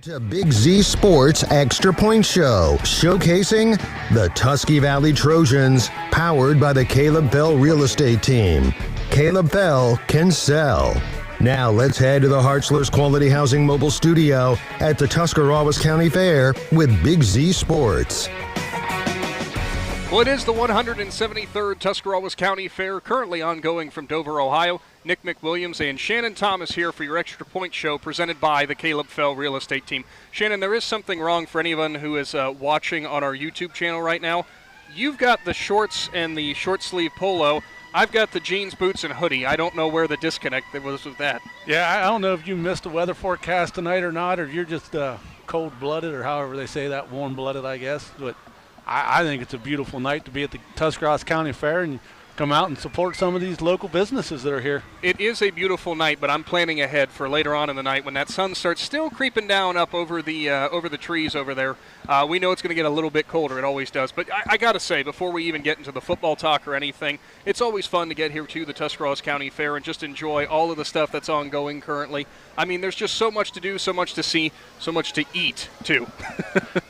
to Big Z Sports Extra Point Show, showcasing the Tusky Valley Trojans, powered by the Caleb Bell Real Estate Team. Caleb Bell can sell. Now let's head to the Hartzler's Quality Housing Mobile Studio at the Tuscarawas County Fair with Big Z Sports. Well, it is the 173rd Tuscarawas County Fair, currently ongoing from Dover, Ohio. Nick McWilliams and Shannon Thomas here for your Extra Point Show presented by the Caleb Fell Real Estate Team. Shannon, there is something wrong for anyone who is watching on our YouTube channel right now. You've got the shorts and the short sleeve polo. I've got the jeans, boots, and hoodie. I don't know where the disconnect was with that. Yeah, I don't know if you missed the weather forecast tonight or not, or you're just cold-blooded, or however they say that, warm-blooded, I guess. But I think it's a beautiful night to be at the Tuscarawas County Fair and come out and support some of these local businesses that are here. It is a beautiful night, but I'm planning ahead for later on in the night when that sun starts still creeping down up over the trees over there. We know it's going to get a little bit colder. It always does. But I got to say, before we even get into the football talk or anything, it's always fun to get here to the Tuscarawas County Fair and just enjoy all of the stuff that's ongoing currently. I mean, there's just so much to do, so much to see, so much to eat, too.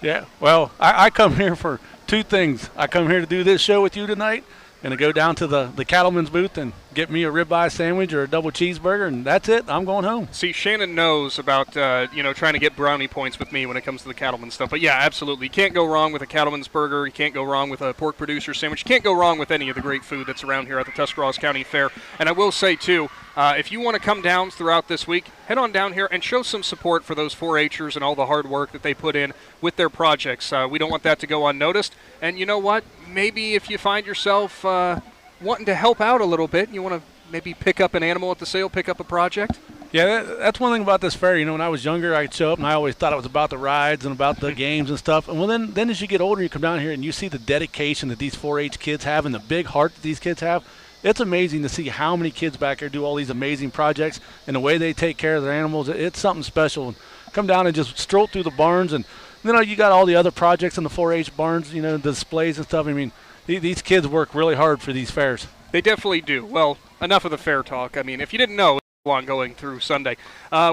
Yeah, well, I come here for two things. I come here to do this show with you tonight, and to go down to the cattleman's booth and get me a ribeye sandwich or a double cheeseburger, and that's it. I'm going home. See, Shannon knows about trying to get brownie points with me when it comes to the cattleman stuff. But yeah, absolutely, you can't go wrong with a cattleman's burger. You can't go wrong with a pork producer sandwich. You can't go wrong with any of the great food that's around here at the Tuscarawas County Fair. And I will say too, if you want to come down throughout this week, head on down here and show some support for those 4-H'ers and all the hard work that they put in with their projects. We don't want that to go unnoticed. And you know what? Maybe if you find yourself wanting to help out a little bit, you want to maybe pick up an animal at the sale, pick up a project. Yeah, that's one thing about this fair. You know, when I was younger, I'd show up and I always thought it was about the rides and about the games and stuff. And well, then as you get older, you come down here and you see the dedication that these 4-H kids have and the big heart that these kids have. It's amazing to see how many kids back here do all these amazing projects and the way they take care of their animals. It's something special. Come down and just stroll through the barns, and you got all the other projects in the 4-H barns, the displays and stuff. I mean, these kids work really hard for these fairs. They definitely do. Well, enough of the fair talk. I mean, if you didn't know, ongoing through Sunday.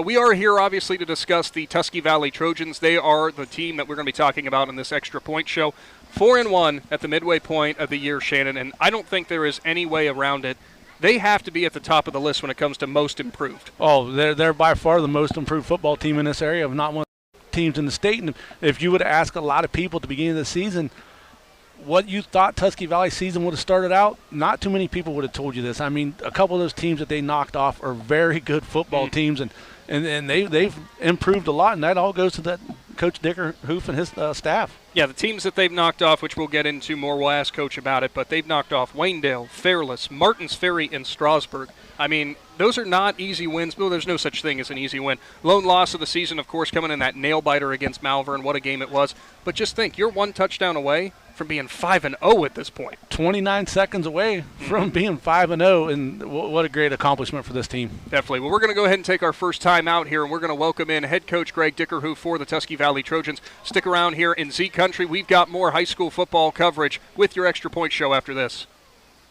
We are here, obviously, to discuss the Tusky Valley Trojans. They are the team that we're going to be talking about in this Extra Point Show. 4-1 at the midway point of the year, Shannon, and I don't think there is any way around it. They have to be at the top of the list when it comes to most improved. Oh, they're by far the most improved football team in this area, if not one of the teams in the state. And if you would ask a lot of people at the beginning of the season what you thought Tusky Valley season would have started out, not too many people would have told you this. I mean, a couple of those teams that they knocked off are very good football teams, and they've improved a lot, and that all goes to that Coach Dickerhoof and his staff. Yeah, the teams that they've knocked off, which we'll get into more, we'll ask Coach about it, but they've knocked off Waynedale, Fairless, Martins Ferry, and Strasburg. I mean, those are not easy wins. Well, there's no such thing as an easy win. Lone loss of the season, of course, coming in that nail-biter against Malvern. What a game it was. But just think, you're one touchdown away from being 5-0 at this point. 29 seconds away from being 5-0, and what a great accomplishment for this team. Definitely. Well, we're going to go ahead and take our first time out here, and we're going to welcome in head coach Greg Dickerhoof for the Tusky Valley Trojans. Stick around here in Z Country. We've got more high school football coverage with your Extra Point Show after this.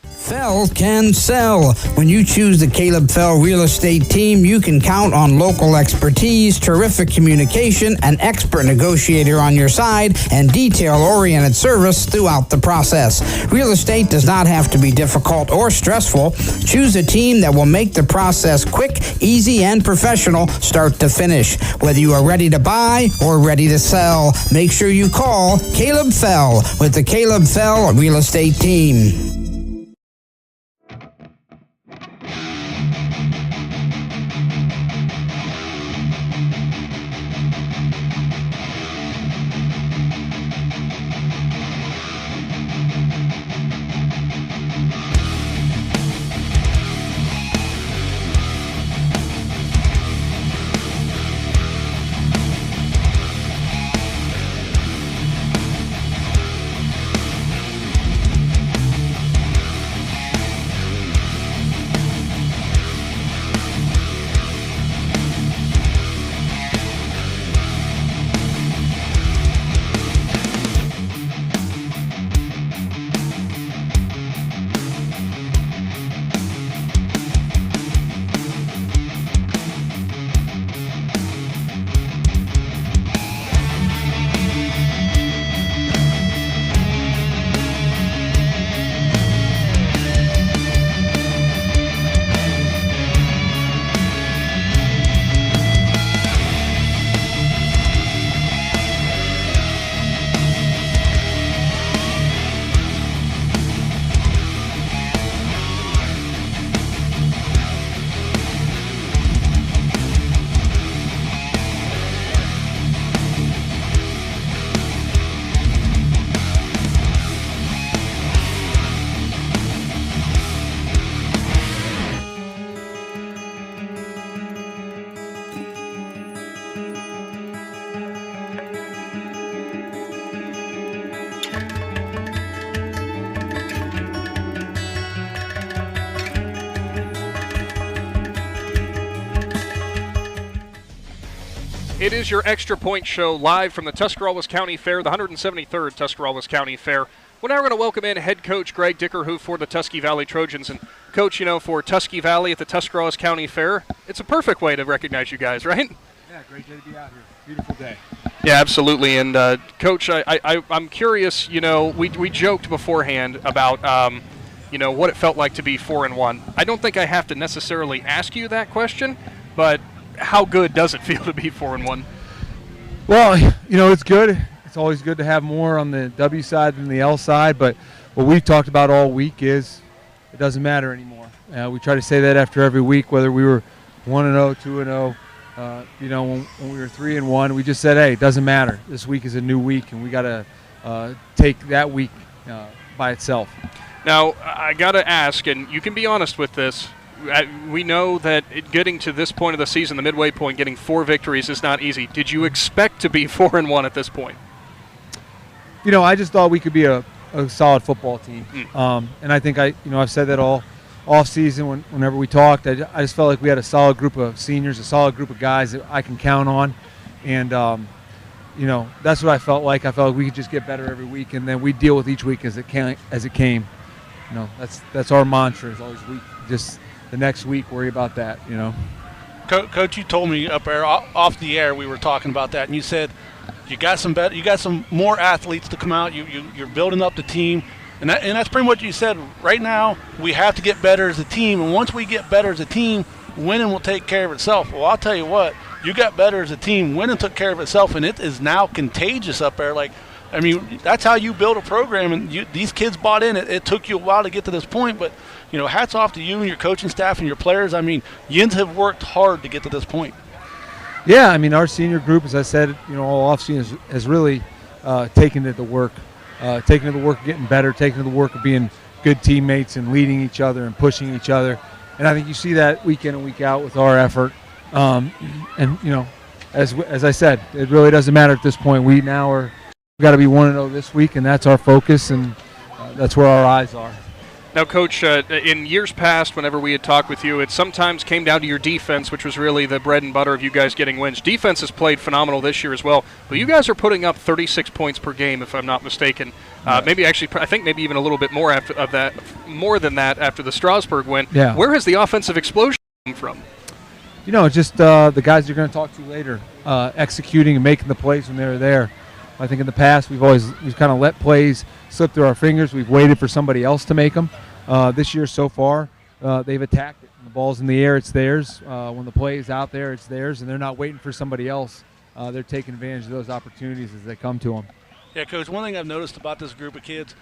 Fell can sell. When you choose the Caleb Fell Real Estate Team, you can count on local expertise, terrific communication, an expert negotiator on your side, and detail-oriented service throughout the process. Real estate does not have to be difficult or stressful. Choose a team that will make the process quick, easy, and professional start to finish. Whether you are ready to buy or ready to sell, make sure you call Caleb Fell with the Caleb Fell Real Estate Team. It is your Extra Point Show live from the Tuscarawas County Fair, the 173rd Tuscarawas County Fair. We're now going to welcome in head coach Greg Dickerhoof for the Tusky Valley Trojans. And, Coach, you know, for Tusky Valley at the Tuscarawas County Fair, it's a perfect way to recognize you guys, right? Yeah, great day to be out here. Beautiful day. Yeah, absolutely. And, Coach, I'm curious, you know, we joked beforehand about, you know, what it felt like to be 4-1. I don't think I have to necessarily ask you that question, but how good does it feel to be 4-1? Well, you know, it's good. It's always good to have more on the W side than the L side, but what we've talked about all week is it doesn't matter anymore. We try to say that after every week, whether we were 1-0, 2-0, you know, when we were 3-1, we just said, hey, it doesn't matter. This week is a new week, and we got to take that week by itself. Now, I got to ask, and you can be honest with this, we know that getting to this point of the season, the midway point, getting 4 victories is not easy. Did you expect to be 4-1 at this point? You know, I just thought we could be a solid football team. And I think I've said that all season whenever we talked. I just felt like we had a solid group of seniors, a solid group of guys that I can count on. And, you know, that's what I felt like. I felt like we could just get better every week, and then we deal with each week as it came. You know, that's our mantra is always just the next week, worry about that, you know. Coach, you told me up there off the air, we were talking about that, and you said you got some more athletes to come out. You're building up the team, and that's pretty much what you said. Right now, we have to get better as a team, and once we get better as a team, winning will take care of itself. Well, I'll tell you what, you got better as a team. Winning took care of itself, and it is now contagious up there. Like, I mean, that's how you build a program, and these kids bought in. It took you a while to get to this point, but, you know, hats off to you and your coaching staff and your players. I mean, yins have worked hard to get to this point. Yeah, I mean, our senior group, as I said, you know, all offseason has really taken to the work, of getting better, taking to the work of being good teammates and leading each other and pushing each other. And I think you see that week in and week out with our effort. And, you know, as I said, it really doesn't matter at this point. We've got to be 1-0 this week, and that's our focus, and that's where our eyes are. Now, Coach, in years past, whenever we had talked with you, it sometimes came down to your defense, which was really the bread and butter of you guys getting wins. Defense has played phenomenal this year as well, but you guys are putting up 36 points per game, if I'm not mistaken. Maybe actually, I think maybe even a little bit more more than that after the Strasburg win. Yeah. Where has the offensive explosion come from? You know, just the guys you're going to talk to later, executing and making the plays when they're there. I think in the past we've kind of let plays slip through our fingers. We've waited for somebody else to make them. This year so far, they've attacked it. When the ball's in the air, it's theirs. When the play is out there, it's theirs, and they're not waiting for somebody else. They're taking advantage of those opportunities as they come to them. Yeah, Coach, one thing I've noticed about this group of kids,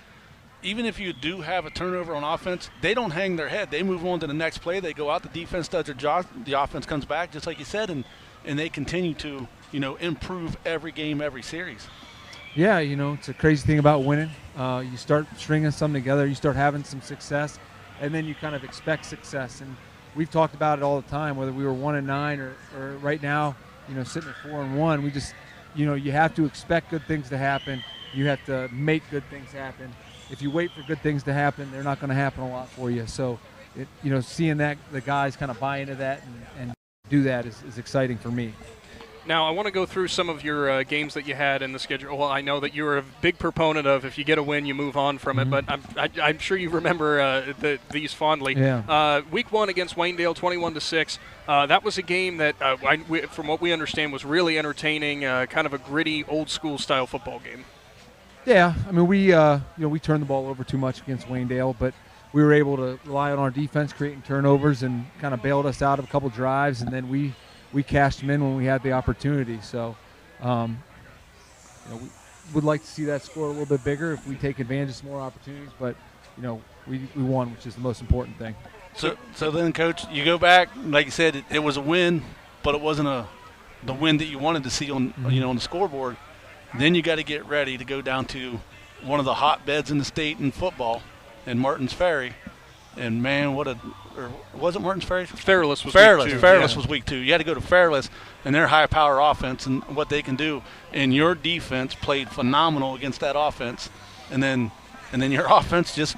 even if you do have a turnover on offense, they don't hang their head. They move on to the next play. They go out, the defense does their job, the offense comes back, just like you said, and they continue to, you know, improve every game, every series. Yeah, you know, it's a crazy thing about winning. You start stringing some together, you start having some success, and then you kind of expect success. And we've talked about it all the time, whether we were 1-9 or right now, you know, sitting at 4-1. We just, you know, you have to expect good things to happen. You have to make good things happen. If you wait for good things to happen, they're not going to happen a lot for you. So, you know, seeing that the guys kind of buy into that and do that is exciting for me. Now, I want to go through some of your games that you had in the schedule. Well, I know that you were a big proponent of if you get a win, you move on from it, but I'm sure you remember these fondly. Yeah. Week 1 against Waynedale, 21-6. That was a game that, from what we understand, was really entertaining, kind of a gritty, old-school style football game. Yeah, I mean, we turned the ball over too much against Waynedale, but we were able to rely on our defense creating turnovers and kind of bailed us out of a couple drives, and then we cashed them in when we had the opportunity. So, you know, we would like to see that score a little bit bigger if we take advantage of some more opportunities. But, you know, we won, which is the most important thing. So then, Coach, you go back, like you said, it was a win, but it wasn't the win that you wanted to see on on the scoreboard. Then you got to get ready to go down to one of the hotbeds in the state in football, in Martins Ferry. And, man, was it Martins Ferry? Fairless was week 2. Fairless was week 2. You had to go to Fairless and their high-power offense and what they can do. And your defense played phenomenal against that offense. And then your offense just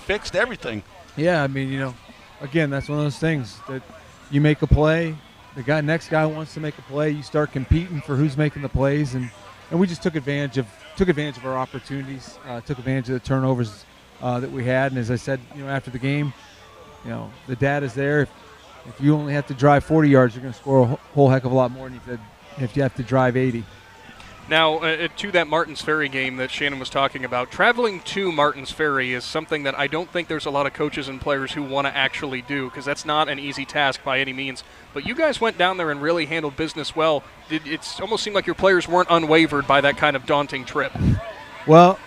fixed everything. Yeah, I mean, you know, again, that's one of those things that you make a play, the next guy wants to make a play, you start competing for who's making the plays, and we just took advantage of our opportunities, took advantage of the turnovers that we had. And as I said, after the game, the data's there. If you only have to drive 40 yards, you're going to score a whole heck of a lot more than if you have to drive 80. Now, to that Martins Ferry game that Shannon was talking about, traveling to Martins Ferry is something that I don't think there's a lot of coaches and players who want to actually do, because that's not an easy task by any means. But you guys went down there and really handled business well. It almost seemed like your players weren't unwavered by that kind of daunting trip. Well,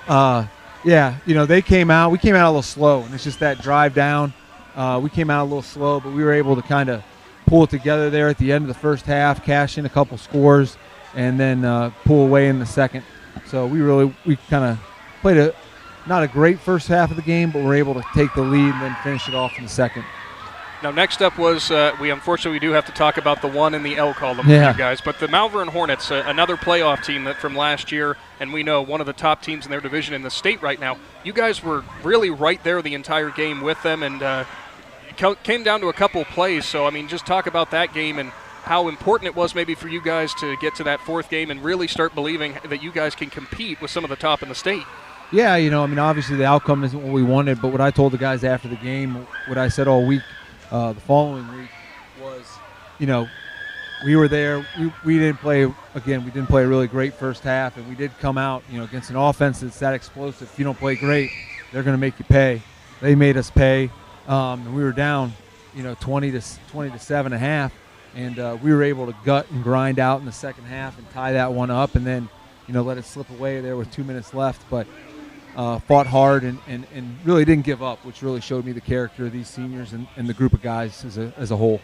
yeah, they came out. We came out a little slow, and it's just that drive down. We came out a little slow, but we were able to kind of pull it together there at the end of the first half, cash in a couple scores, and then pull away in the second. So we kind of played not a great first half of the game, but we're able to take the lead and then finish it off in the second. Now, next up was we unfortunately do have to talk about the 1 in the L column for you guys, but the Malvern Hornets, another playoff team that from last year, and we know one of the top teams in their division in the state right now. You guys were really right there the entire game with them, and came down to a couple plays. So, just talk about that game and how important it was maybe for you guys to get to that fourth game and really start believing that you guys can compete with some of the top in the state. Yeah, obviously the outcome isn't what we wanted, but what I told the guys after the game, what I said all week, the following week was, we were there. We didn't play a really great first half, and we did come out, against an offense that's that explosive. If you don't play great, they're going to make you pay. They made us pay, and we were down, 20 to 7 and a half. And we were able to gut and grind out in the second half and tie that one up, and then, let it slip away there with 2 minutes left. But fought hard and really didn't give up, which really showed me the character of these seniors and the group of guys as a whole.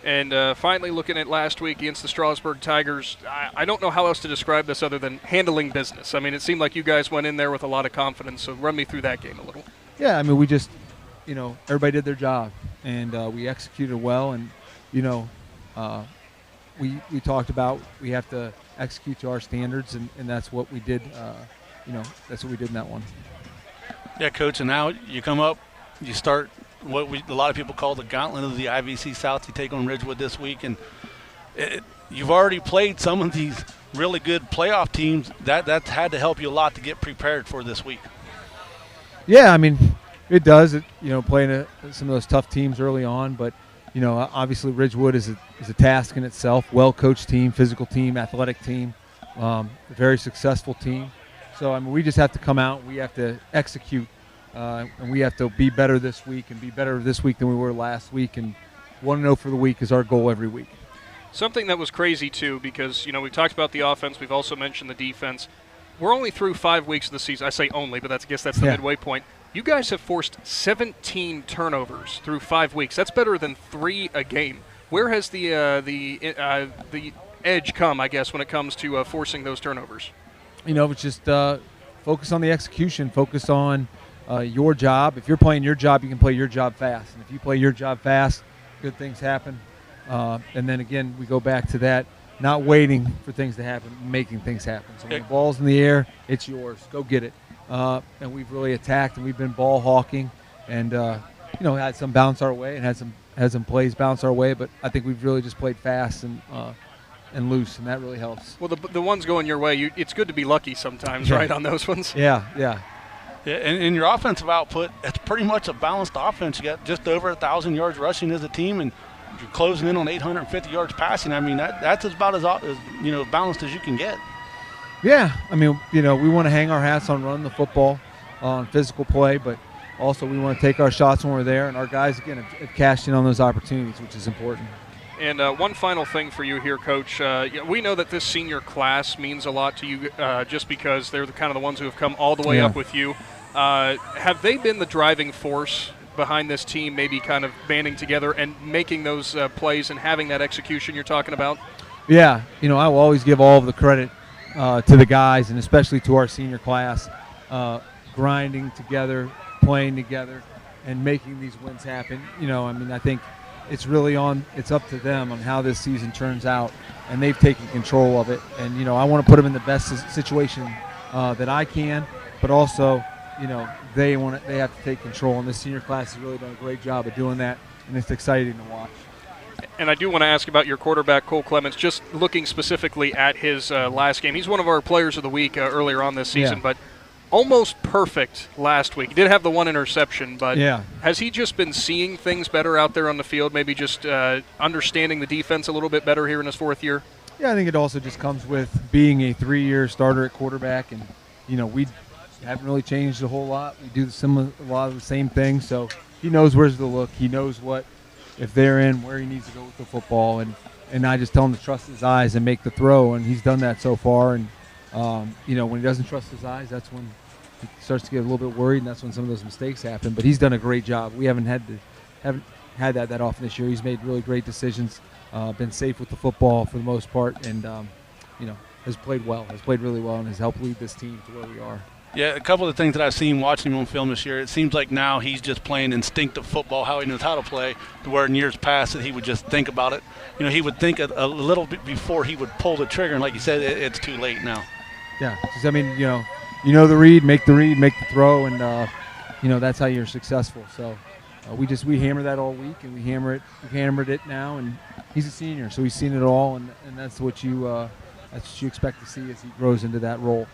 And finally, looking at last week against the Strasburg Tigers, I don't know how else to describe this other than handling business. It seemed like you guys went in there with a lot of confidence, so run me through that game a little. Yeah, we just, everybody did their job, and we executed well, and, we talked about we have to execute to our standards, and that's what we did. That's what we did in that one. Yeah, Coach, and now you come up, you start what a lot of people call the gauntlet of the IVC South. You take on Ridgewood this week, and you've already played some of these really good playoff teams. That's had to help you a lot to get prepared for this week. Yeah, it does. Playing some of those tough teams early on, but obviously Ridgewood is a task in itself. Well-coached team, physical team, athletic team, a very successful team. So we just have to come out. We have to execute, and we have to be better this week and be better this week than we were last week. And 1-0 for the week is our goal every week. Something that was crazy too, because we talked about the offense. We've also mentioned the defense. We're only through 5 weeks of the season. I say only, but I guess that's the midway point. You guys have forced 17 turnovers through 5 weeks. That's better than 3 a game. Where has the edge come, I guess, when it comes to forcing those turnovers? It's just focus on the execution. Focus on your job. If you're playing your job, you can play your job fast. And if you play your job fast, good things happen. And then, again, we go back to that, not waiting for things to happen, making things happen. So when the ball's in the air, it's yours. Go get it. And we've really attacked, and we've been ball hawking, and had some bounce our way and had some plays bounce our way. But I think we've really just played fast and loose, and that really helps. Well, the ones going your way, it's good to be lucky sometimes, right, on those ones? Yeah, and your offensive output, it's pretty much a balanced offense. You got just over 1,000 yards rushing as a team, and you're closing in on 850 yards passing. That's about as balanced as you can get. Yeah, we want to hang our hats on running the football, on physical play, but also we want to take our shots when we're there, and our guys, again, have cashed in on those opportunities, which is important. And one final thing for you here, Coach. We know that this senior class means a lot to you just because they're the kind of the ones who have come all the way up with you. Have they been the driving force behind this team, maybe kind of banding together and making those plays and having that execution you're talking about? Yeah, I will always give all of the credit to the guys, and especially to our senior class, grinding together, playing together, and making these wins happen. I think it's up to them on how this season turns out, and they've taken control of it. And I want to put them in the best situation that I can, but also they have to take control, and this senior class has really done a great job of doing that, and it's exciting to watch. And I do want to ask about your quarterback, Cole Clements, just looking specifically at his last game. He's one of our players of the week earlier on this season, but almost perfect last week. He did have the one interception, but has he just been seeing things better out there on the field, maybe just understanding the defense a little bit better here in his 4th year? Yeah, I think it also just comes with being a 3-year starter at quarterback, and, we haven't really changed a whole lot. We do a lot of the same things, so he knows where's the look. He knows if they're in, where he needs to go with the football, and I just tell him to trust his eyes and make the throw, and he's done that so far. And when he doesn't trust his eyes, that's when he starts to get a little bit worried, and that's when some of those mistakes happen. But he's done a great job. We haven't had that often this year. He's made really great decisions, been safe with the football for the most part, and has played well, has played really well, and has helped lead this team to where we are. Yeah, a couple of the things that I've seen watching him on film this year, it seems like now he's just playing instinctive football, how he knows how to play, to where in years past that he would just think about it. He would think a little bit before he would pull the trigger, and like you said, it's too late now. Yeah, the read, make the throw, and that's how you're successful. So we hammer that all week, and we hammered it now, and he's a senior, so he's seen it all, and that's what you expect to see as he grows into that role.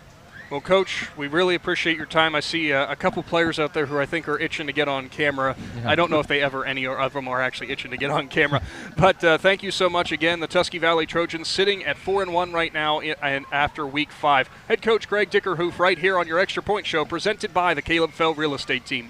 Well, Coach, we really appreciate your time. I see a couple players out there who I think are itching to get on camera. Yeah. I don't know if any of them are actually itching to get on camera. But thank you so much again. The Tusky Valley Trojans sitting at 4-1 right now and after Week 5. Head Coach Greg Dickerhoof right here on your Extra Point Show, presented by the Caleb Fell Real Estate Team.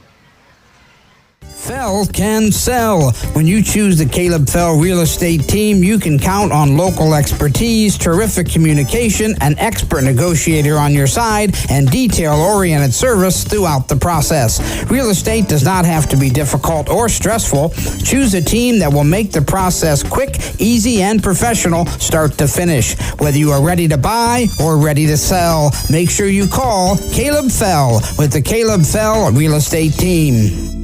Fell can sell. When you choose the Caleb Fell Real Estate Team, you can count on local expertise, terrific communication, an expert negotiator on your side, and detail-oriented service throughout the process. Real estate does not have to be difficult or stressful. Choose a team that will make the process quick, easy, and professional start to finish. Whether you are ready to buy or ready to sell, make sure you call Caleb Fell with the Caleb Fell Real Estate Team.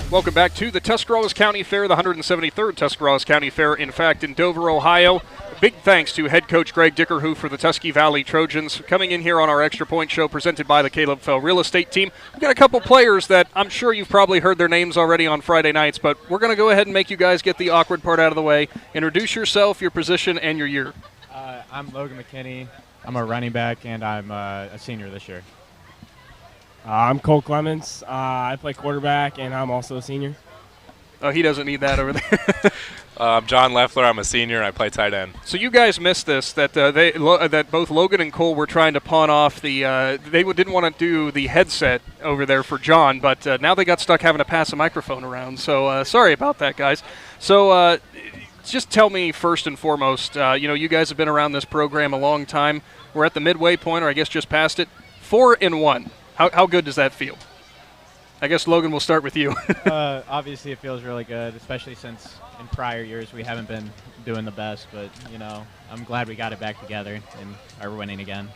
Welcome back to the Tuscarawas County Fair, the 173rd Tuscarawas County Fair, in fact, in Dover, Ohio. Big thanks to head coach Greg Dickerhoof for the Tusky Valley Trojans coming in here on our Extra Point Show presented by the Caleb Fell Real Estate Team. We've got a couple players that I'm sure you've probably heard their names already on Friday nights, but we're going to go ahead and make you guys get the awkward part out of the way. Introduce yourself, your position, and your year. I'm Logan McKinney. I'm a running back, and I'm a senior this year. I'm Cole Clements. I play quarterback, and I'm also a senior. Oh, he doesn't need that over there. I'm John Leffler. I'm a senior. I play tight end. So you guys missed this, that that both Logan and Cole were trying to pawn off the they didn't want to do the headset over there for John, but now they got stuck having to pass a microphone around. So sorry about that, guys. So just tell me first and foremost, you guys have been around this program a long time. We're at the midway point, or I guess just past it. 4-1. How good does that feel? I guess, Logan, we'll start with you. Obviously, it feels really good, especially since in prior years we haven't been doing the best. But, I'm glad we got it back together and are winning again.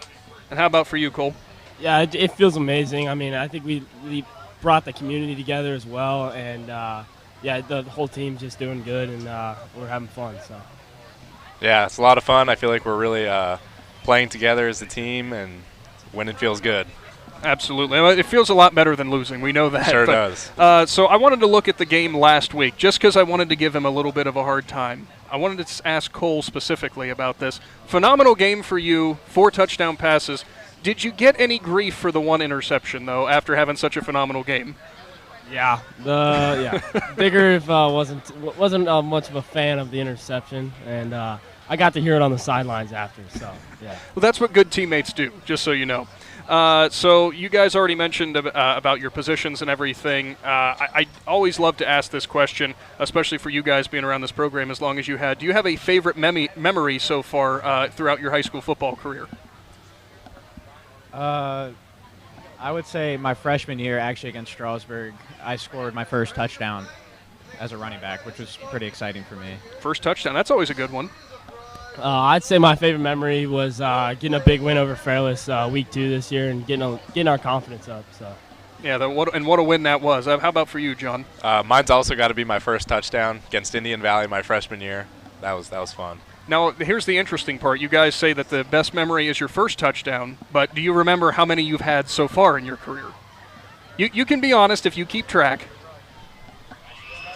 And how about for you, Cole? Yeah, it feels amazing. I mean, I think we brought the community together as well. And, the whole team's just doing good, and we're having fun. So. Yeah, it's a lot of fun. I feel like we're really playing together as a team, and winning feels good. Absolutely. It feels a lot better than losing. We know that. Sure does. So I wanted to look at the game last week just because I wanted to give him a little bit of a hard time. I wanted to ask Cole specifically about this. Phenomenal game for you, 4 touchdown passes. Did you get any grief for the 1 interception, though, after having such a phenomenal game? Yeah. Digger wasn't much of a fan of the interception, and I got to hear it on the sidelines after. So yeah. Well, that's what good teammates do, just so you know. So you guys already mentioned about your positions and everything. I always love to ask this question, especially for you guys being around this program as long as you had. Do you have a favorite memory so far throughout your high school football career? I would say my freshman year, actually against Strasburg, I scored my first touchdown as a running back, which was pretty exciting for me. First touchdown, that's always a good one. I'd say my favorite memory was getting a big win over Fairless week 2 this year and getting our confidence up. So. Yeah, what a win that was. How about for you, John? Mine's also got to be my first touchdown against Indian Valley my freshman year. That was fun. Now, here's the interesting part. You guys say that the best memory is your first touchdown, but do you remember how many you've had so far in your career? You can be honest if you keep track.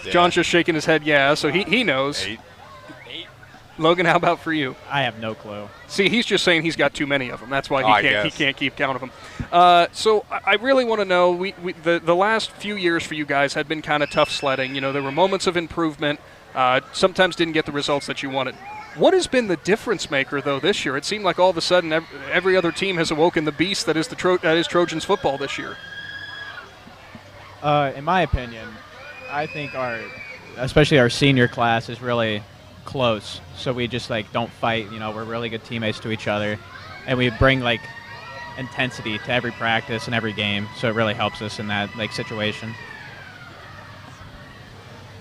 Yeah. John's just shaking his head, yeah, so he knows. 8. Logan, how about for you? I have no clue. See, he's just saying he's got too many of them. That's why he can't keep count of them. So I really want to know, the last few years for you guys had been kind of tough sledding. There were moments of improvement. Sometimes didn't get the results that you wanted. What has been the difference maker, though, this year? It seemed like all of a sudden every other team has awoken the beast that is Trojans football this year. In my opinion, I think especially our senior class is really close. So we just don't fight. We're really good teammates to each other, and we bring intensity to every practice and every game. So it really helps us in that situation.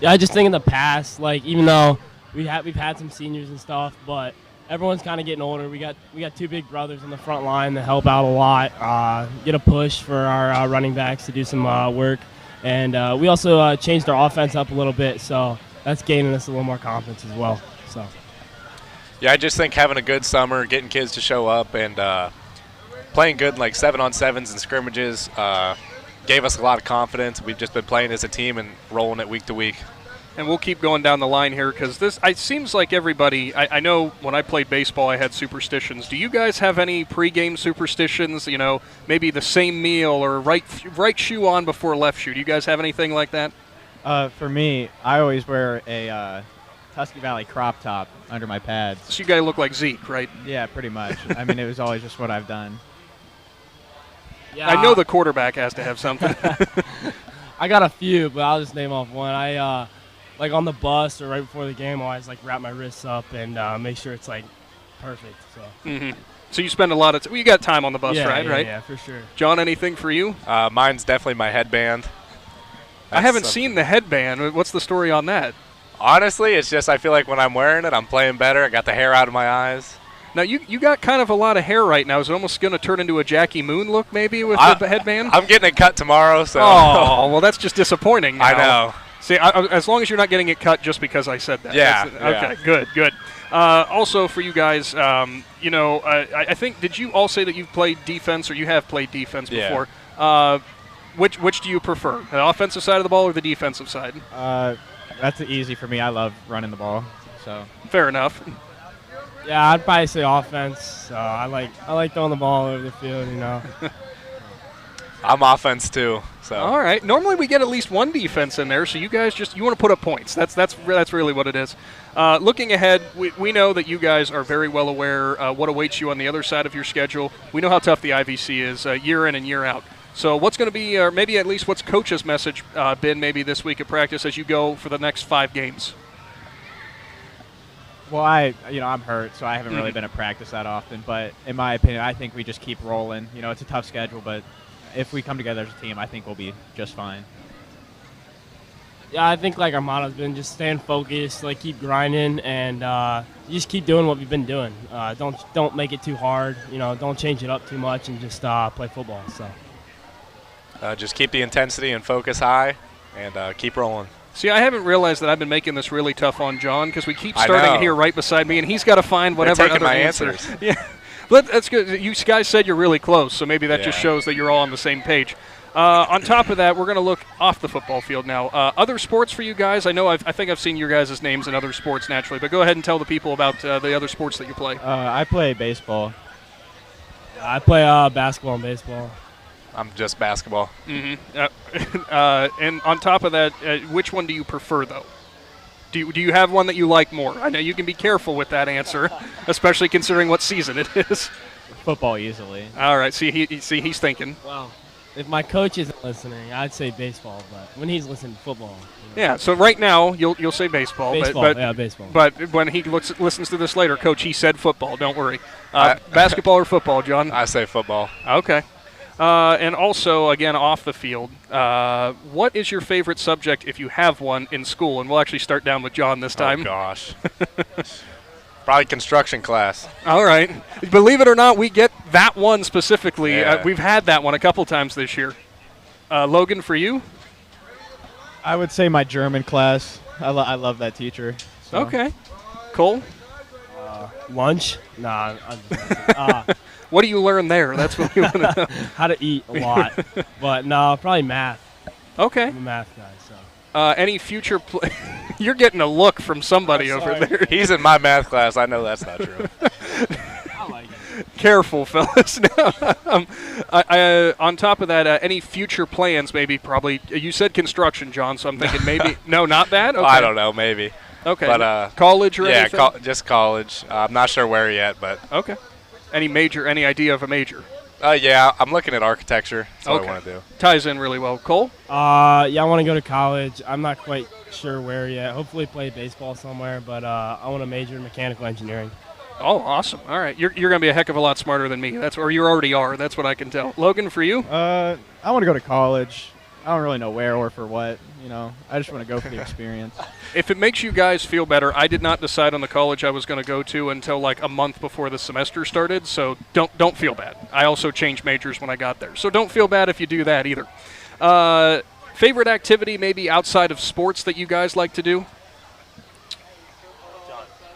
Yeah, I just think in the past, even though we've had some seniors and stuff, but everyone's kind of getting older. We got 2 big brothers in the front line that help out a lot. Get a push for our running backs to do some work, and we also changed our offense up a little bit, so that's gaining us a little more confidence as well. So. Yeah, I just think having a good summer, getting kids to show up, and playing good 7-on-7s and scrimmages gave us a lot of confidence. We've just been playing as a team and rolling it week to week. And we'll keep going down the line here because it seems like everybody, I know when I played baseball I had superstitions. Do you guys have any pregame superstitions, maybe the same meal or right shoe on before left shoe? Do you guys have anything like that? For me, I always wear a Tusky Valley crop top under my pads. So you guys look like Zeke, right? Yeah, pretty much. I mean, it was always just what I've done. Yeah, I know the quarterback has to have something. I got a few, but I'll just name off one. I on the bus or right before the game, I always wrap my wrists up and make sure it's perfect. So. Mm-hmm. So you spend a lot of you got time on the bus, right? Yeah, for sure. John, anything for you? Mine's definitely my headband. I haven't seen the headband. What's the story on that? Honestly, it's just I feel like when I'm wearing it, I'm playing better. I got the hair out of my eyes. Now, you got kind of a lot of hair right now. Is it almost going to turn into a Jackie Moon look maybe with the headband? I'm getting it cut tomorrow. So. Oh, well, that's just disappointing now. I know. See, as long as you're not getting it cut just because I said that. Yeah. Okay, good. Also, for you guys, I think, did you all say that you've played defense or you have played defense before? Which do you prefer, the offensive side of the ball or the defensive side? That's easy for me. I love running the ball. So fair enough. Yeah, I'd probably say offense. I like throwing the ball over the field. I'm offense too. So all right. Normally we get at least one defense in there, so you guys you want to put up points. That's really what it is. Looking ahead, we know that you guys are very well aware what awaits you on the other side of your schedule. We know how tough the IVC is year in and year out. So what's going to be, or maybe at least what's coach's message been maybe this week at practice as you go for the next 5 games? Well, I'm hurt, so I haven't really been at practice that often. But in my opinion, I think we just keep rolling. It's a tough schedule, but if we come together as a team, I think we'll be just fine. Yeah, I think like our motto's been just staying focused, like keep grinding, and just keep doing what we've been doing. Don't make it too hard. Don't change it up too much, and just play football. So Just keep the intensity and focus high, and keep rolling. See, I haven't realized that I've been making this really tough on John because we keep starting here right beside me, and he's got to find whatever They're taking other my answer. answers. Yeah, but that's good. You guys said you're really close, so maybe that just shows that you're all on the same page. On top of that, we're going to look off the football field now. Other sports for you guys? I know I think I've seen your guys' names in other sports naturally, but go ahead and tell the people about the other sports that you play. I play baseball. I play basketball and baseball. I'm just basketball. Mm-hmm. And on top of that, which one do you prefer, though? Do you have one that you like more? I know you can be careful with that answer, especially considering what season it is. Football easily. All right. See, he's thinking. Wow. If my coach isn't listening, I'd say baseball, but when he's listening, football. Yeah. So right now, you'll say baseball. Baseball. But Baseball. But when he listens to this later, Coach, he said football. Don't worry. Basketball or football, John? I say football. Okay. And also, again, off the field, what is your favorite subject, if you have one, in school? And we'll actually start down with John this time. Oh, gosh. Probably construction class. All right. Believe it or not, we get that one specifically. Yeah. We've had that one a couple times this year. Logan, for you? I would say my German class. I love that teacher. So. Okay. Cole? Lunch? Nah. What do you learn there? That's what we want to know. How to eat a lot. But no, probably math. Okay. I'm a math guy, so. Any future You're getting a look from somebody over there. He's in my math class. I know that's not true. I like it. Careful, fellas. On top of that, any future plans, maybe, probably. You said construction, John, so I'm thinking maybe. No, not that? Okay. I don't know, maybe. Okay. But college or anything? Yeah, just college. I'm not sure where yet, but. Okay. Any idea of a major? Yeah, I'm looking at architecture. That's what I want to do. Ties in really well. Cole? Yeah, I want to go to college. I'm not quite sure where yet. Hopefully play baseball somewhere, but I want to major in mechanical engineering. Oh, awesome. All right. You're going to be a heck of a lot smarter than me. Or you already are. That's what I can tell. Logan, for you? I want to go to college. I don't really know where or for what. I just want to go for the experience. If it makes you guys feel better, I did not decide on the college I was going to go to until like a month before the semester started, so don't feel bad. I also changed majors when I got there, so don't feel bad if you do that either. Favorite activity maybe outside of sports that you guys like to do?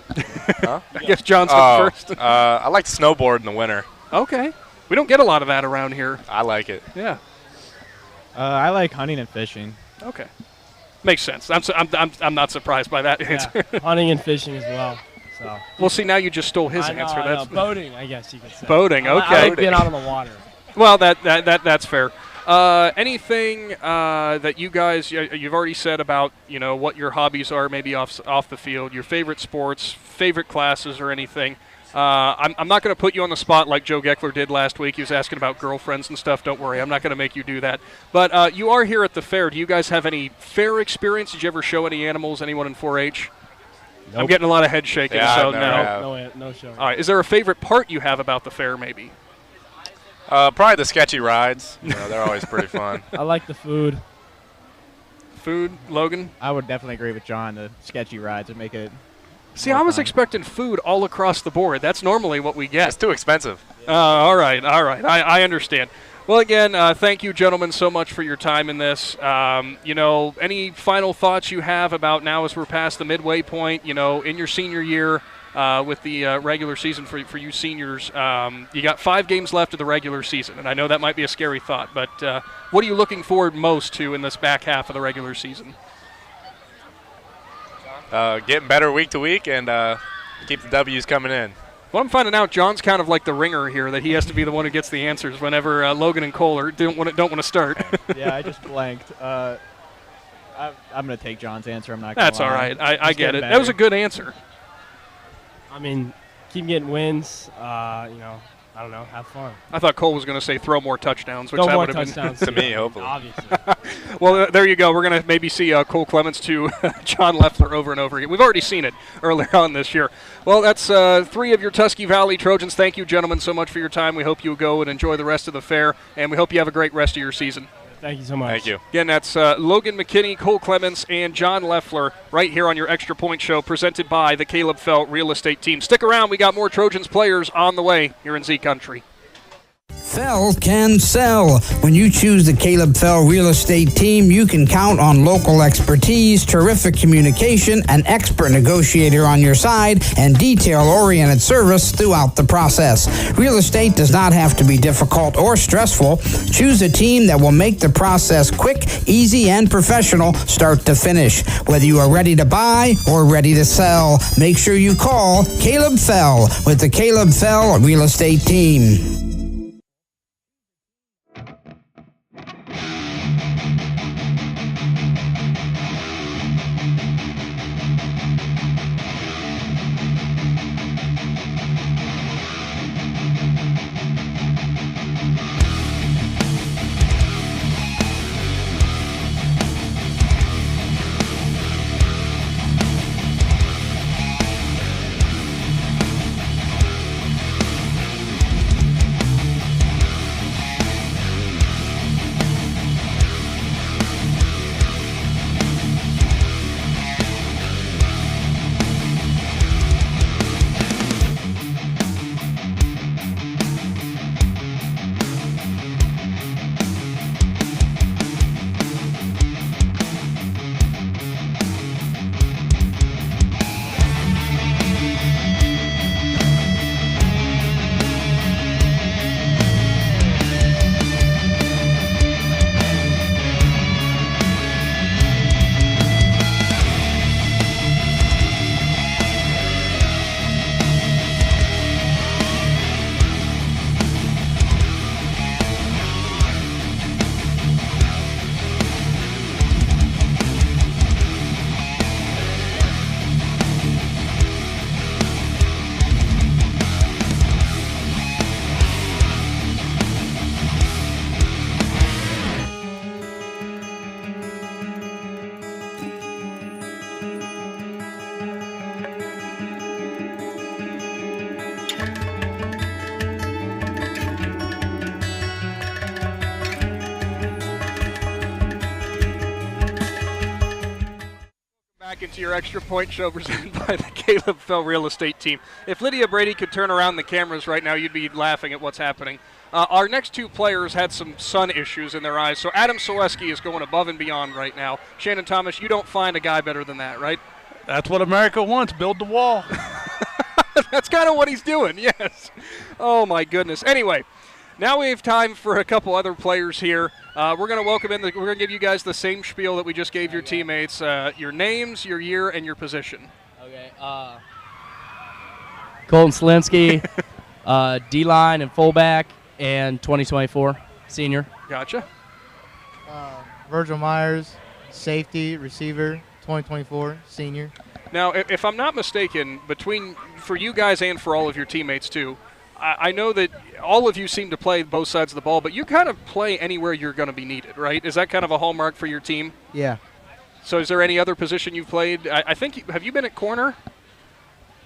Huh? I guess John's up first. I like to snowboard in the winter. Okay. We don't get a lot of that around here. I like it. Yeah. I like hunting and fishing. Okay. Makes sense. I'm not surprised by that answer. Yeah, hunting and fishing as well. So. Well, see, now you just stole his answer. That's boating, I guess you could say. Boating, okay. I like being out on the water. Well, that's fair. Anything that you guys you've already said about what your hobbies are, maybe off the field, your favorite sports, favorite classes, or anything. I'm not going to put you on the spot like Joe Geckler did last week. He was asking about girlfriends and stuff. Don't worry, I'm not going to make you do that. But you are here at the fair. Do you guys have any fair experience? Did you ever show any animals? Anyone in 4-H? Nope. I'm getting a lot of head shaking. Yeah, so no show. All right. Is there a favorite part you have about the fair? Maybe. Probably the sketchy rides. They're always pretty fun. I like the food. Food, Logan? I would definitely agree with John. The sketchy rides would make it. See, I was expecting food all across the board. That's normally what we get. It's too expensive. All right. I understand. Well, again, thank you, gentlemen, so much for your time in this. Any final thoughts you have about now as we're past the midway point, in your senior year with the regular season for you seniors? You got 5 games left of the regular season, and I know that might be a scary thought, but what are you looking forward most to in this back half of the regular season? Getting better week to week and keep the W's coming in. Well, I'm finding out John's kind of like the ringer here, that he has to be the one who gets the answers whenever Logan and Cole don't want to start. Yeah, I just blanked. I'm going to take John's answer. I'm not going to That's all right. I get it. That was a good answer. I mean, keep getting wins. I don't know, have fun. I thought Cole was going to say throw more touchdowns, which Throw that more would have touchdowns To me, hopefully. Obviously. Well, there you go. We're going to maybe see Cole Clements to John Leffler over and over again. We've already seen it earlier on this year. Well, that's 3 of your Tusky Valley Trojans. Thank you, gentlemen, so much for your time. We hope you go and enjoy the rest of the fair, and we hope you have a great rest of your season. Thank you so much. Thank you. Again, that's Logan McKinney, Cole Clements, and John Leffler right here on your Extra Point Show presented by the Caleb Felt Real Estate Team. Stick around. We got more Trojans players on the way here in Z Country. Fell can sell. When you choose the Caleb Fell Real Estate Team, you can count on local expertise, terrific communication, an expert negotiator on your side, and detail-oriented service throughout the process. Real estate does not have to be difficult or stressful. Choose a team that will make the process quick, easy, and professional start to finish. Whether you are ready to buy or ready to sell, make sure you call Caleb Fell with the Caleb Fell Real Estate Team. Back into your Extra Point Show presented by the Caleb Fell Real Estate Team. If Lydia Brady could turn around the cameras right now, you'd be laughing at what's happening. Our next 2 players had some sun issues in their eyes, so Adam Selesky is going above and beyond right now. Shannon Thomas, you don't find a guy better than that, right? That's what America wants, build the wall. That's kind of what he's doing, yes. Oh, my goodness. Anyway, now we have time for a couple other players here. We're going to welcome in, we're going to give you guys the same spiel that we just gave your teammates, your names, your year, and your position. Okay. Colton Slinsky, D-line and fullback, and 2024 senior. Gotcha. Virgil Myers, safety, receiver, 2024 senior. Now, if I'm not mistaken, for you guys and for all of your teammates too, I know that all of you seem to play both sides of the ball, but you kind of play anywhere you're going to be needed, right? Is that kind of a hallmark for your team? Yeah. So is there any other position you've played? I think, have you been at corner?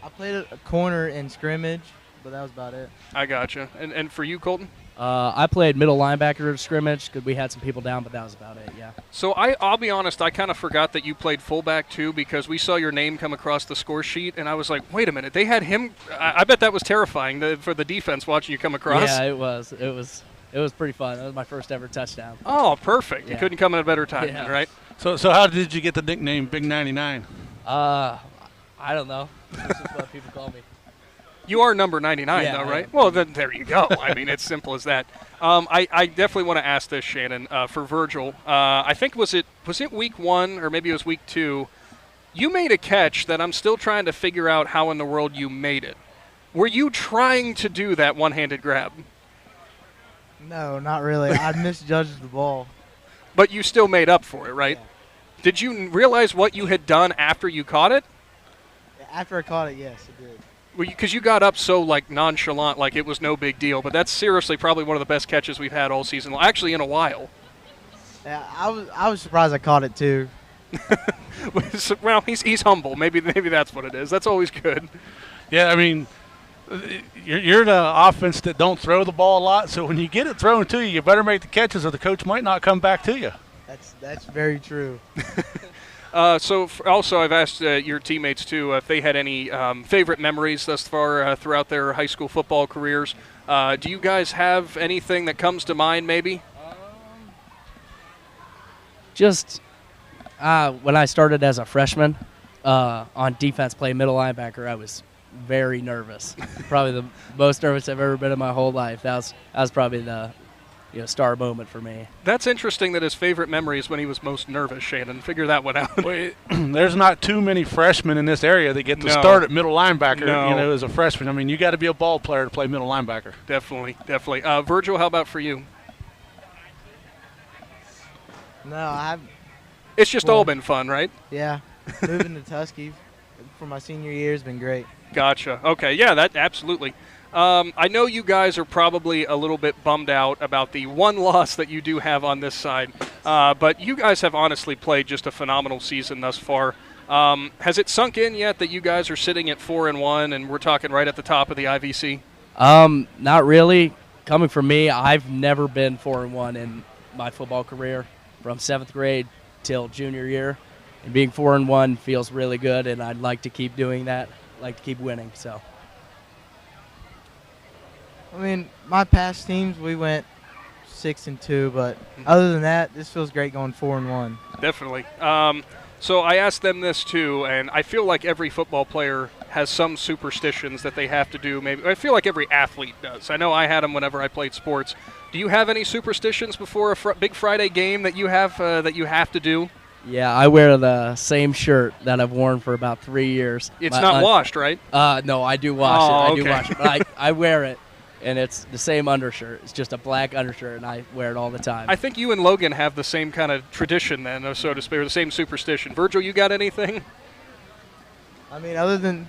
I played a corner in scrimmage, but that was about it. I gotcha. And for you, Colton? I played middle linebacker scrimmage because we had some people down, but that was about it, yeah. So I'll be honest, I kind of forgot that you played fullback too because we saw your name come across the score sheet, and I was like, wait a minute, they had him. I bet that was terrifying for the defense watching you come across. Yeah, it was. It was pretty fun. That was my first ever touchdown. Oh, perfect. Yeah. You couldn't come at a better time, Yeah. right? So how did you get the nickname Big 99? I don't know. This is what people call me. You are number 99, Yeah, though, I right? am. Well, then there you go. I mean, it's simple as that. I definitely want to ask this, Shannon, for Virgil. I think was it week 1 or maybe it was week 2? You made a catch that I'm still trying to figure out how in the world you made it. Were you trying to do that one-handed grab? No, not really. I misjudged the ball. But you still made up for it, right? Yeah. Did you realize what you had done after you caught it? After I caught it, yes, it did. because you got up so like nonchalant, like it was no big deal. But that's seriously probably one of the best catches we've had all season, actually in a while. Yeah, I was surprised I caught it too. Well, he's humble. Maybe that's what it is. That's always good. Yeah, I mean, you're the offense that don't throw the ball a lot, so when you get it thrown to you, you better make the catches or the coach might not come back to you. That's very true. Also, I've asked your teammates, too, if they had any favorite memories thus far throughout their high school football careers. Do you guys have anything that comes to mind, maybe? Just when I started as a freshman on defense play middle linebacker, I was very nervous. Probably the most nervous I've ever been in my whole life. That was probably the star moment for me. That's interesting that his favorite memory is when he was most nervous, Shannon. Figure that one out. Well, there's not too many freshmen in this area that get to start at middle linebacker, as a freshman. I mean, you got to be a ball player to play middle linebacker. Definitely. Virgil, how about for you? No, It's just all been fun, right? Yeah. Moving to Tusky for my senior year has been great. Gotcha. Okay, yeah, that absolutely. I know you guys are probably a little bit bummed out about the one loss that you do have on this side, but you guys have honestly played just a phenomenal season thus far. Has it sunk in yet that you guys are sitting at 4-1 and we're talking right at the top of the IVC? Not really. Coming from me, I've never been 4-1 in my football career from 7th grade till junior year. And being 4-1 feels really good, and I'd like to keep doing that, like to keep winning. So, I mean, my past teams we went 6-2, but other than that, this feels great going 4-1. Definitely. So I asked them this too, and I feel like every football player has some superstitions that they have to do. Maybe I feel like every athlete does. I know I had them whenever I played sports. Do you have any superstitions before a big Friday game that you have to do? Yeah, I wear the same shirt that I've worn for about 3 years. It's not washed, right? No, I do wash it. I do okay. wash it, but I wear it, and it's the same undershirt. It's just a black undershirt, and I wear it all the time. I think you and Logan have the same kind of tradition then, so to speak, or the same superstition. Virgil, you got anything? I mean, other than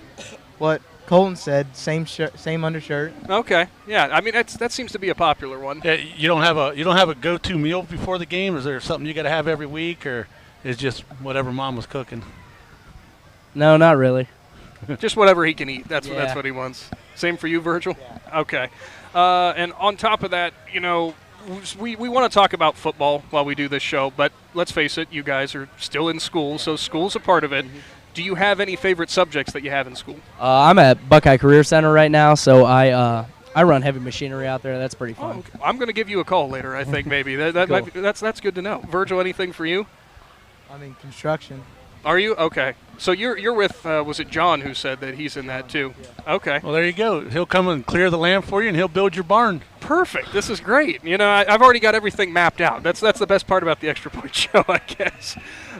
what Colton said, same shirt, same undershirt. Okay, yeah. I mean, that seems to be a popular one. Yeah, you don't have a go-to meal before the game? Is there something you got to have every week, or is just whatever mom was cooking? No, not really. Just whatever he can eat. That's what he wants. Same for you, Virgil? Yeah. Okay. And on top of that, we want to talk about football while we do this show, but let's face it, you guys are still in school, so school's a part of it. Mm-hmm. Do you have any favorite subjects that you have in school? I'm at Buckeye Career Center right now, so I run heavy machinery out there. That's pretty fun. Oh, okay. I'm going to give you a call later, I think, maybe. That's good to know. Virgil, anything for you? I mean, construction. Are you? Okay. So you're with, was it John who said that he's in that too? Yeah. Okay. Well, there you go. He'll come and clear the land for you, and he'll build your barn. Perfect. This is great. I've already got everything mapped out. That's the best part about the Extra Point Show, I guess.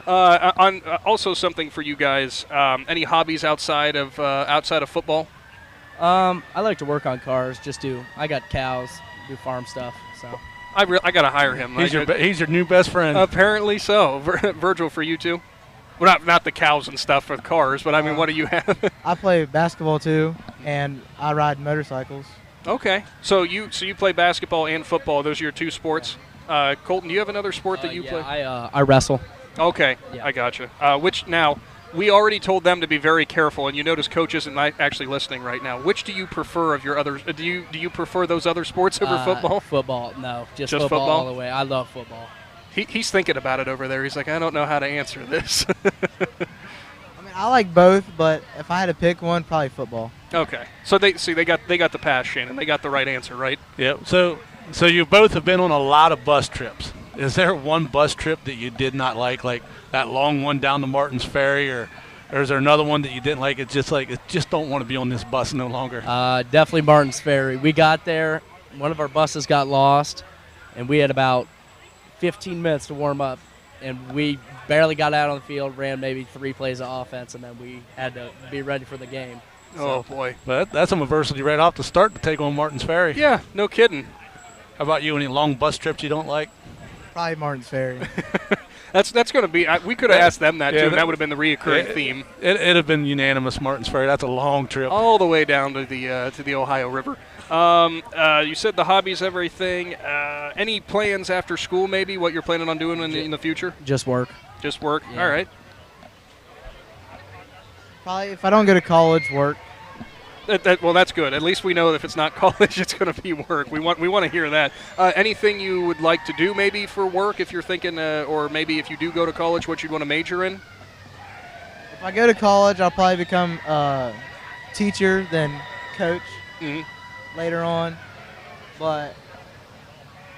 Also something for you guys. Any hobbies outside of football? I like to work on cars. I got cows, do farm stuff. So I got to hire him. He's your new best friend. Apparently so. Virgil, for you too? Well, not the cows and stuff for the cars, but I mean, what do you have? I play basketball too, and I ride motorcycles. Okay. So you play basketball and football. Those are your two sports. Colton, do you have another sport that you play? I wrestle. Okay, yeah. I gotcha. Which now we already told them to be very careful, and you notice Coach isn't actually listening right now. Which do you prefer of your other? Do you prefer those other sports over football? Football, no, just football all the way. I love football. He's thinking about it over there. He's like, I don't know how to answer this. I mean, I like both, but if I had to pick one, probably football. Okay, so they got the pass, Shannon. They got the right answer, right? Yeah. So you both have been on a lot of bus trips. Is there one bus trip that you did not like that long one down to Martin's Ferry, or is there another one that you didn't like? It's just don't want to be on this bus no longer. Definitely Martin's Ferry. We got there, one of our buses got lost, and we had about 15 minutes to warm up, and we barely got out on the field, ran maybe 3 plays of offense, and then we had to be ready for the game. Oh, boy. But that's some adversity right off the start to take on Martin's Ferry. Yeah, no kidding. How about you? Any long bus trips you don't like? Probably Martin's Ferry. That's going to be. We could have asked them that too. And that would have been the reoccurring theme. It'd have been unanimous. Martin's Ferry. That's a long trip. All the way down to the Ohio River. You said the hobbies, everything. Any plans after school? Maybe what you're planning on doing in the future? Just work. Just work. Yeah. All right. Probably if I don't go to college, work. Well, that's good. At least we know that if it's not college, it's going to be work. We want to hear that. Anything you would like to do maybe for work if you're thinking, or maybe if you do go to college, what you'd want to major in? If I go to college, I'll probably become a teacher, then coach later on. But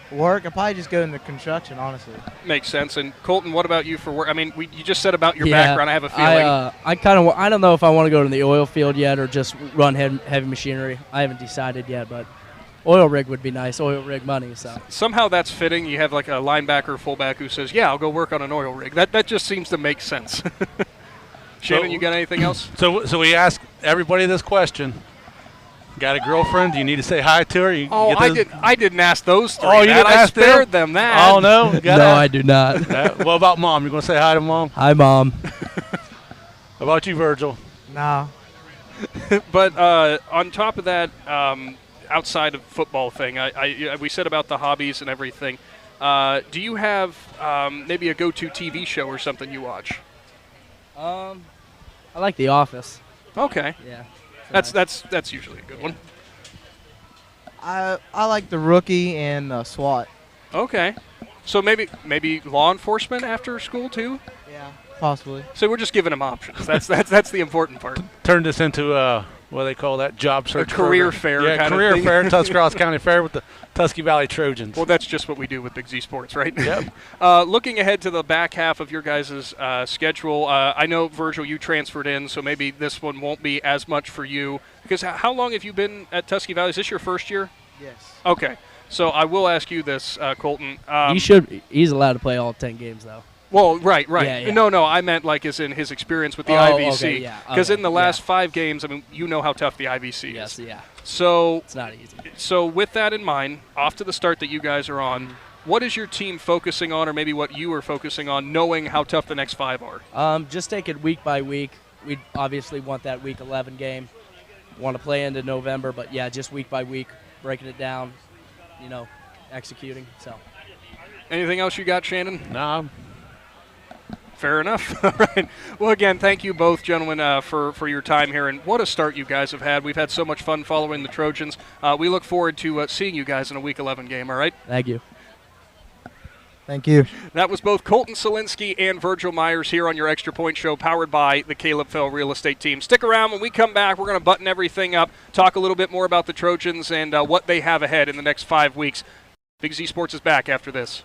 work, I'll probably just go into construction, honestly. Makes sense. And Colton, what about you for work? I mean, you just said about your background. I have a feeling. I don't know if I want to go to the oil field yet or just run heavy machinery. I haven't decided yet, but oil rig would be nice. Oil rig money. So somehow that's fitting. You have like a linebacker, fullback who says, "Yeah, I'll go work on an oil rig." That just seems to make sense. Shannon, you got anything else? So we ask everybody this question. Got a girlfriend? Do you need to say hi to her? I didn't ask those three. Oh, you didn't ask them? I spared them that. Oh, no? No, I do not. What about Mom? You going to say hi to Mom? Hi, Mom. How about you, Virgil? No. But on top of that, outside of football thing, we said about the hobbies and everything. Do you have maybe a go-to TV show or something you watch? I like The Office. Okay. Yeah. That's usually a good one. I like The Rookie and SWAT. Okay. So maybe law enforcement after school too? Yeah, possibly. So we're just giving them options. That's the important part. Turn this into what do they call that? Job search. A career program. fair. Yeah, kind career of thing. fair, Tuscarawas County Fair with the Tusky Valley Trojans. Well, that's just what we do with Big Z Sports, right? Yep. Looking ahead to the back half of your guys' schedule, I know, Virgil, you transferred in, so maybe this one won't be as much for you. Because how long have you been at Tusky Valley? Is this your first year? Yes. Okay. So I will ask you this, Colton. He's allowed to play all 10 games, though. Well, right. Yeah. No, I meant like as in his experience with the IVC. Okay, yeah. Because in the last 5 games, I mean, you know how tough the IVC is. Yes, yeah. So it's not easy. So with that in mind, off to the start that you guys are on, what is your team focusing on, or maybe what you are focusing on, knowing how tough the next 5 are? Just take it week by week. We obviously want that Week 11 game. Want to play into November, but yeah, just week by week, breaking it down, executing. So. Anything else you got, Shannon? No. Fair enough. All right. Well, again, thank you both, gentlemen, for your time here. And what a start you guys have had. We've had so much fun following the Trojans. We look forward to seeing you guys in a Week 11 game, all right? Thank you. Thank you. That was both Colton Solinsky and Virgil Myers here on your Extra Point Show, powered by the Caleb Fell Real Estate Team. Stick around. When we come back, we're going to button everything up, talk a little bit more about the Trojans and what they have ahead in the next 5 weeks. Big Z Sports is back after this.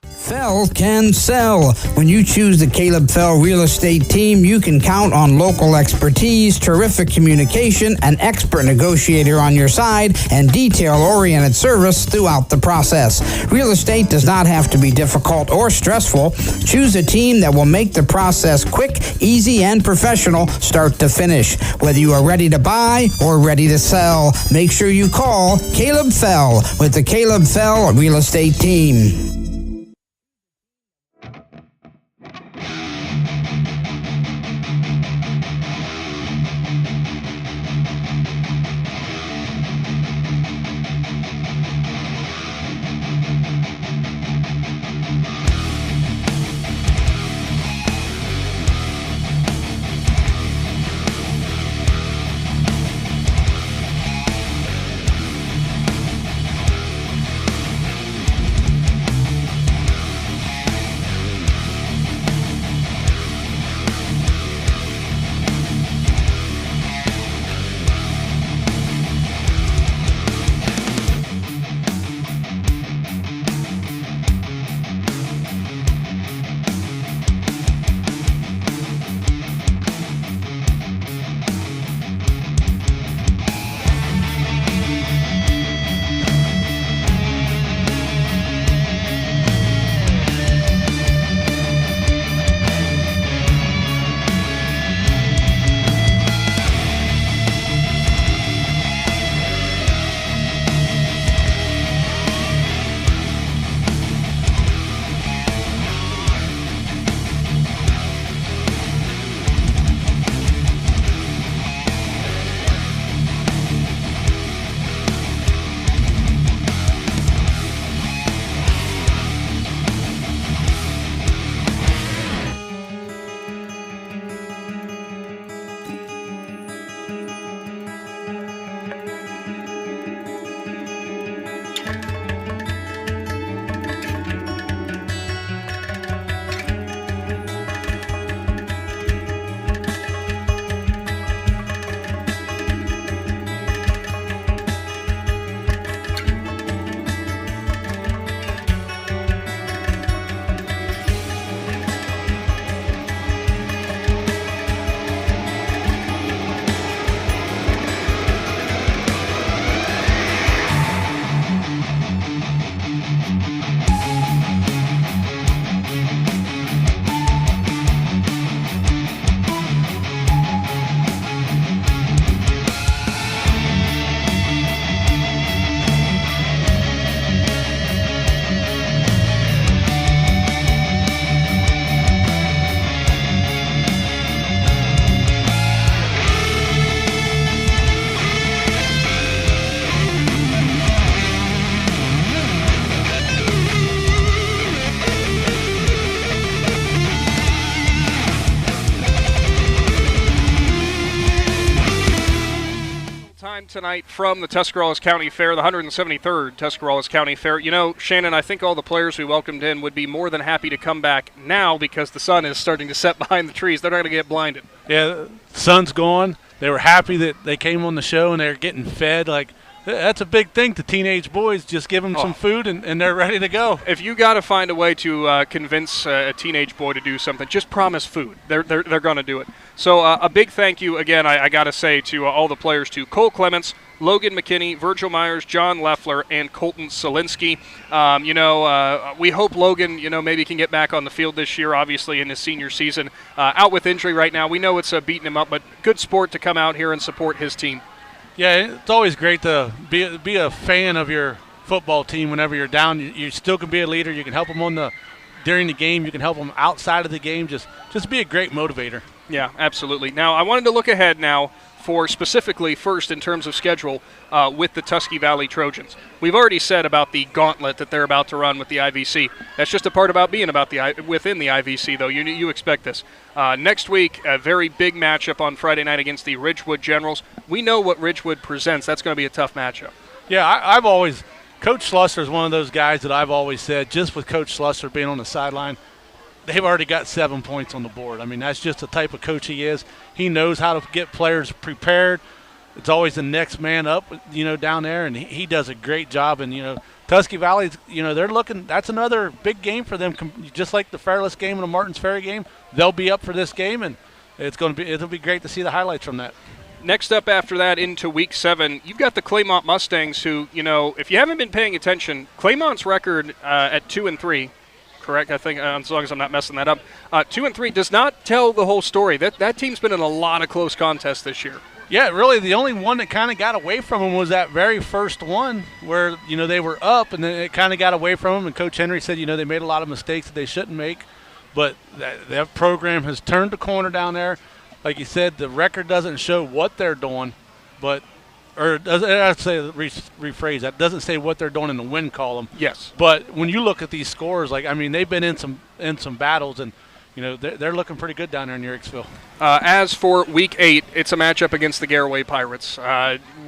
Fell can sell. When you choose the Caleb Fell Real Estate Team, you can count on local expertise, terrific communication, an expert negotiator on your side, and detail-oriented service throughout the process. Real estate does not have to be difficult or stressful. Choose a team that will make the process quick, easy, and professional start to finish. Whether you are ready to buy or ready to sell, make sure you call Caleb Fell with the Caleb Fell Real Estate Team. And tonight from the Tuscarawas County Fair, the 173rd Tuscarawas County Fair. You know, Shannon, I think all the players we welcomed in would be more than happy to come back now because the sun is starting to set behind the trees. They're not going to get blinded. Yeah, the sun's gone. They were happy that they came on the show and they're getting fed. Like, that's a big thing to teenage boys. Just give them some food and they're ready to go. If you got to find a way to convince a teenage boy to do something, just promise food. They're going to do it. So a big thank you again, I got to say, to all the players, to Cole Clements, Logan McKinney, Virgil Myers, John Leffler, and Colton Solinsky. We hope Logan, maybe can get back on the field this year, obviously in his senior season. Out with injury right now. We know it's beating him up, but good sport to come out here and support his team. Yeah, it's always great to be a fan of your football team whenever you're down. You still can be a leader. You can help them during the game. You can help them outside of the game. Just be a great motivator. Yeah, absolutely. Now, I wanted to look ahead now for specifically first in terms of schedule with the Tusky Valley Trojans. We've already said about the gauntlet that they're about to run with the IVC. That's just a part about being within the IVC, though. You expect this. Next week, a very big matchup on Friday night against the Ridgewood Generals. We know what Ridgewood presents. That's going to be a tough matchup. Yeah, Coach Slusser is one of those guys that I've always said, just with Coach Slusser being on the sideline, they've already got 7 points on the board. I mean, that's just the type of coach he is. He knows how to get players prepared. It's always the next man up, down there, and he does a great job. And, Tusky Valley, they're looking – that's another big game for them, just like the Fairless game and the Martins Ferry game. They'll be up for this game, and it'll be great to see the highlights from that. Next up after that into Week 7, you've got the Claymont Mustangs who, if you haven't been paying attention, Claymont's record at 2-3 – correct, I think, as long as I'm not messing that up. 2-3 does not tell the whole story. That team's been in a lot of close contests this year. Yeah, really, the only one that kind of got away from them was that very first one where, they were up and then it kind of got away from them. And Coach Henry said, they made a lot of mistakes that they shouldn't make. But that program has turned the corner down there. Like you said, the record doesn't show what they're doing, rephrase that. Doesn't say what they're doing in the win column. Yes. But when you look at these scores, they've been in some battles, and they're looking pretty good down there in Ericksville. As for Week 8, it's a matchup against the Garaway Pirates.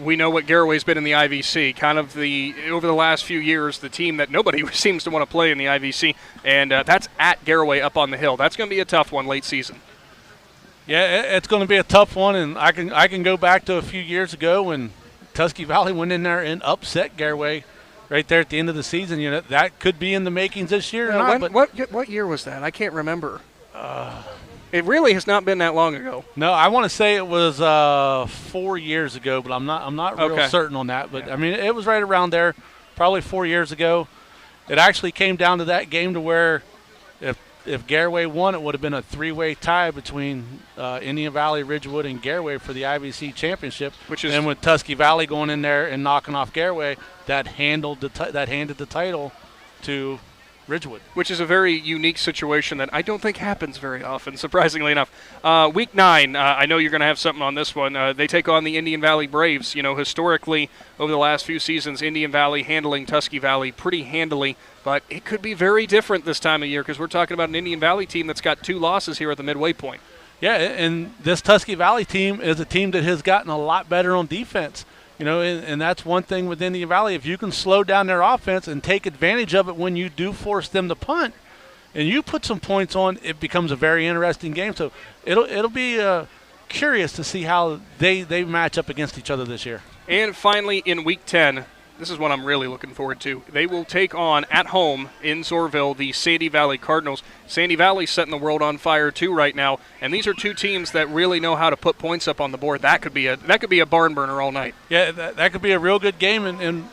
We know what Garaway's been in the IVC. Kind of over the last few years, the team that nobody seems to want to play in the IVC, and that's at Garaway up on the hill. That's going to be a tough one late season. Yeah, it's going to be a tough one, and I can go back to a few years ago when Tusky Valley went in there and upset Garaway right there at the end of the season. That could be in the makings this year. What year was that? I can't remember. It really has not been that long ago. No, I want to say it was 4 years ago, but I'm not real certain on that. But it was right around there, probably 4 years ago. It actually came down to that game to where if Garaway won, it would have been a 3-way tie between Indian Valley, Ridgewood, and Garaway for the IVC championship. And with Tusky Valley going in there and knocking off Garaway, that handed the title to Ridgewood. Which is a very unique situation that I don't think happens very often, surprisingly enough. Week 9, I know you're going to have something on this one. They take on the Indian Valley Braves. Historically, over the last few seasons, Indian Valley handling Tusky Valley pretty handily. But it could be very different this time of year because we're talking about an Indian Valley team that's got 2 losses here at the midway point. Yeah, and this Tusky Valley team is a team that has gotten a lot better on defense. And that's one thing with Indian Valley. If you can slow down their offense and take advantage of it when you do force them to punt, and you put some points on, it becomes a very interesting game. So it'll be curious to see how they match up against each other this year. And finally, in Week 10, this is what I'm really looking forward to. They will take on, at home in Zorville, the Sandy Valley Cardinals. Sandy Valley's setting the world on fire, too, right now. And these are 2 teams that really know how to put points up on the board. That could be a barn burner all night. Yeah, that could be a real good game. And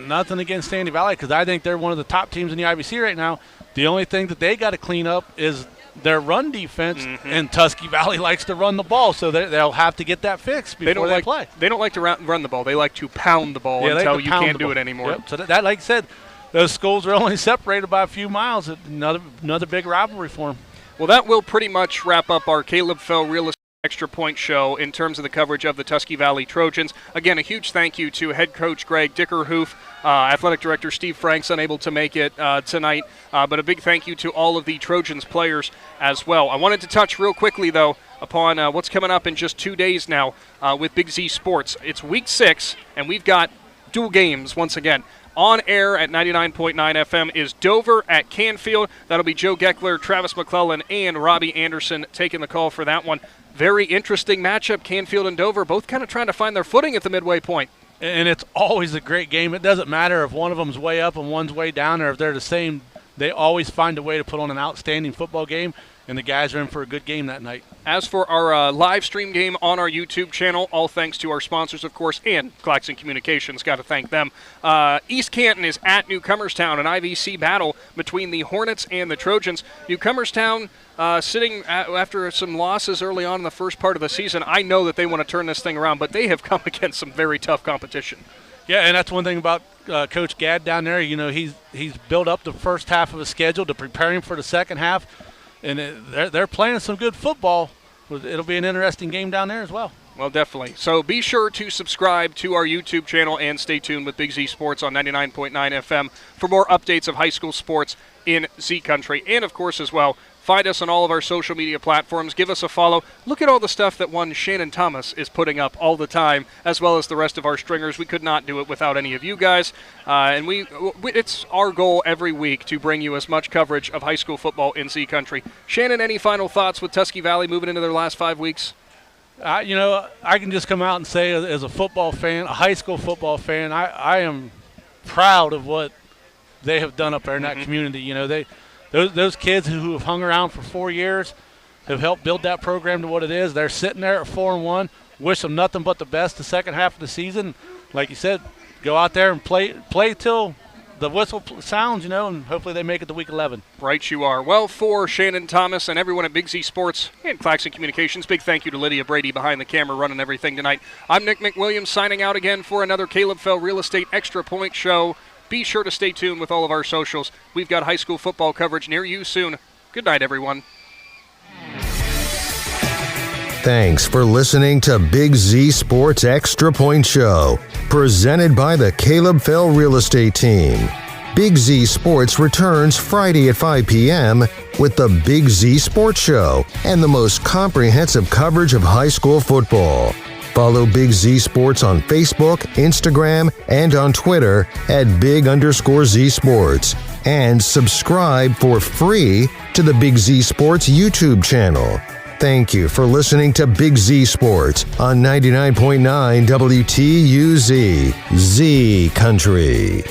nothing against Sandy Valley because I think they're one of the top teams in the IVC right now. The only thing that they got to clean up is their run defense, and Tusky Valley likes to run the ball, so they'll have to get that fixed before they play. They don't like to run the ball. They like to pound the ball until you can't do it anymore. Yep. So that, like I said, those schools are only separated by a few miles. Another big rivalry for them. Well, that will pretty much wrap up our Caleb Fell Real Estate Extra Point Show in terms of the coverage of the Tusky Valley Trojans. Again, a huge thank you to head coach Greg Dickerhoof, athletic director Steve Franks, unable to make it tonight, but a big thank you to all of the Trojans players as well. I wanted to touch real quickly, though, upon what's coming up in just 2 days now with Big Z Sports. It's week 6, and we've got dual games once again. On air at 99.9 FM is Dover at Canfield. That'll be Joe Geckler, Travis McClellan, and Robbie Anderson taking the call for that one. Very interesting matchup, Canfield and Dover, both kind of trying to find their footing at the midway point. And it's always a great game. It doesn't matter if one of them's way up and one's way down, or if they're the same. They always find a way to put on an outstanding football game, and the guys are in for a good game that night. As for our live stream game on our YouTube channel, all thanks to our sponsors, of course, and Claxon Communications. Got to thank them. East Canton is at Newcomerstown, an IVC battle between the Hornets and the Trojans. Newcomerstown sitting after some losses early on in the first part of the season. I know that they want to turn this thing around, but they have come against some very tough competition. Yeah, and that's one thing about Coach Gadd down there. You know, he's built up the first half of his schedule to prepare him for the second half, and they're playing some good football. It'll be an interesting game down there as well. Well, definitely. So be sure to subscribe to our YouTube channel and stay tuned with Big Z Sports on 99.9 FM for more updates of high school sports in Z Country. And, of course, as well, find us on all of our social media platforms. Give us a follow. Look at all the stuff that one Shannon Thomas is putting up all the time, as well as the rest of our stringers. We could not do it without any of you guys. And it's our goal every week to bring you as much coverage of high school football in Z Country. Shannon, any final thoughts with Tusky Valley moving into their last 5 weeks? I can just come out and say, as a football fan, a high school football fan, I am proud of what they have done up there in that community. You know, those kids who have hung around for 4 years have helped build that program to what it is. They're sitting there at 4-1. Wish them nothing but the best the second half of the season. Like you said, go out there and play till the whistle sounds, you know, and hopefully they make it to week 11. Right you are. Well, for Shannon Thomas and everyone at Big Z Sports and Claxon Communications, big thank you to Lydia Brady behind the camera running everything tonight. I'm Nick McWilliams signing out again for another Caleb Fell Real Estate Extra Point Show. Be sure to stay tuned with all of our socials. We've got high school football coverage near you soon. Good night, everyone. Thanks for listening to Big Z Sports Extra Point Show, presented by the Caleb Fell Real Estate Team. Big Z Sports returns Friday at 5 p.m. with the Big Z Sports Show and the most comprehensive coverage of high school football. Follow Big Z Sports on Facebook, Instagram, and on Twitter at Big_Z Sports. And subscribe for free to the Big Z Sports YouTube channel. Thank you for listening to Big Z Sports on 99.9 WTUZ, Z Country.